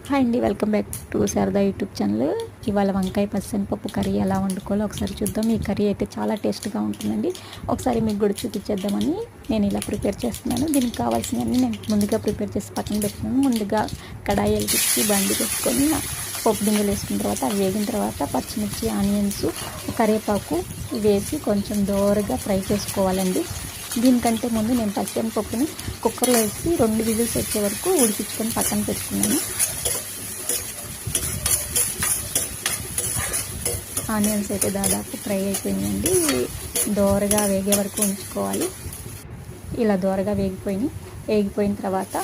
Hi అండి, welcome back to Sharada YouTube channel. ఇవాళ వంకాయ పచ్చెనపప్పు కర్రీ ఎలా వండుకోవాలో ఒకసారి చూద్దాం. ఈ కర్రీ అయితే చాలా టేస్ట్గా ఉంటుందండి. ఒకసారి మీకు కూడా చూపించేద్దామని నేను ఇలా ప్రిపేర్ చేస్తున్నాను. దీనికి కావాల్సినవన్నీ నేను ముందుగా ప్రిపేర్ చేసి పక్కన పెట్టుకున్నాను. ముందుగా కడాయి వెలిగించి బండి పెట్టుకొని పప్పు గింజలు వేసుకున్న తర్వాత అవి వేగిన తర్వాత పచ్చిమిర్చి, ఆనియన్స్, కరివేపాకు వేసి కొంచెం దోరగా ఫ్రై చేసుకోవాలండి. దీనికంటే ముందు నేను పచ్చెనపప్పుని కుక్కర్లో వేసి 2 విజిల్స్ వచ్చే వరకు ఉడికించుకొని పక్కన పెట్టుకున్నాను. ఆనియన్స్ అయితే దాదాపు ఫ్రై అయిపోయిందండి. దోరగా వేగే వరకు ఉంచుకోవాలి. ఇలా దోరగా వేగిపోయిన తర్వాత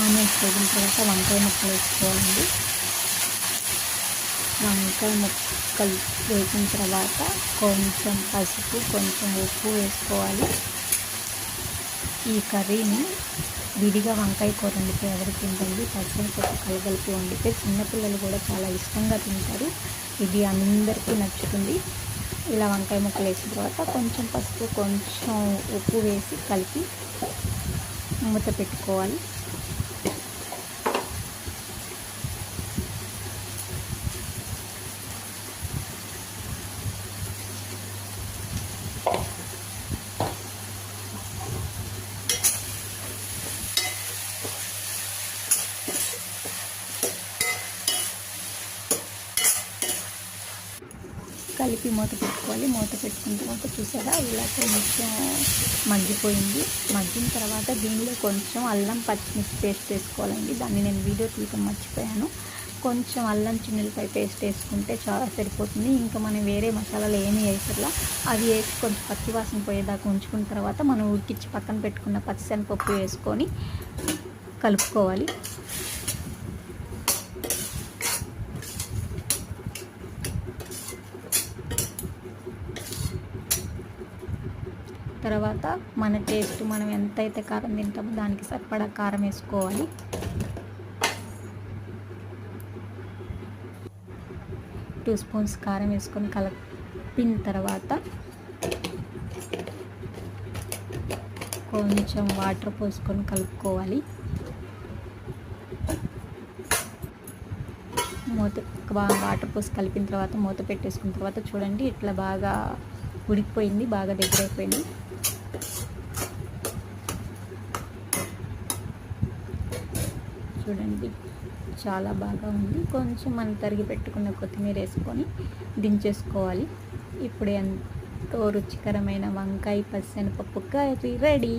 ఆనియన్స్ వేగిన తర్వాత వంకాయ ముక్కలు వేసుకోవాలండి. వంకాయ ముక్కలు వేసిన తర్వాత కొంచెం పసుపు, కొంచెం ఉప్పు వేసుకోవాలి. ఈ కర్రీని విడిగా వంకాయ కూర వండితే ఎవరు తింటుంది, పచ్చెనపప్పు కలగలిపి వండితే చిన్నపిల్లలు కూడా చాలా ఇష్టంగా తింటారు. ఇది అందరికీ నచ్చుతుంది. ఇలా వంకాయ ముక్కలు వేసిన తర్వాత కొంచెం పసుపు, కొంచెం ఉప్పు వేసి కలిపి మూత పెట్టుకోవాలి. కలిపి మూత పెట్టుకోవాలి. మూత పెట్టుకున్న తర్వాత చూసారా, ఇలా కొంచెం మగ్గిన తర్వాత దీనిలో కొంచెం అల్లం పచ్చిమిర్చి పేస్ట్ వేసుకోవాలండి. దాన్ని నేను వీడియో తీయడం మర్చిపోయాను. కొంచెం అల్లం చిన్నులపై పేస్ట్ వేసుకుంటే చాలా సరిపోతుంది. ఇంకా మనం వేరే మసాలాలు ఏమీ వేసర్లా. అవి వేసి కొంచెం పచ్చివాసన పోయేదాకా ఉంచుకున్న తర్వాత మనం ఉడికించి పక్కన పెట్టుకున్న పచ్చిశనగపప్పు వేసుకొని కలుపుకోవాలి. తర్వాత మన టేస్ట్, మనం ఎంతైతే కారం తింటామో దానికి సరిపడా కారం వేసుకోవాలి. టూ స్పూన్స్ కారం వేసుకొని కలిపిన తర్వాత కొంచెం వాటర్ పోసుకొని కలుపుకోవాలి. వాటర్ పోసి కలిపిన తర్వాత మూత పెట్టేసుకున్న తర్వాత చూడండి, ఇట్లా బాగా ఉడికిపోయింది, బాగా దగ్గర అయిపోయింది. చూడండి, చాలా బాగా ఉంది. కొంచెం మనం తరిగి పెట్టుకున్న కొత్తిమీర వేసుకొని దించేసుకోవాలి. ఇప్పుడు ఎంతో రుచికరమైన వంకాయ పచ్చెనపప్పు కర్రీ రెడీ.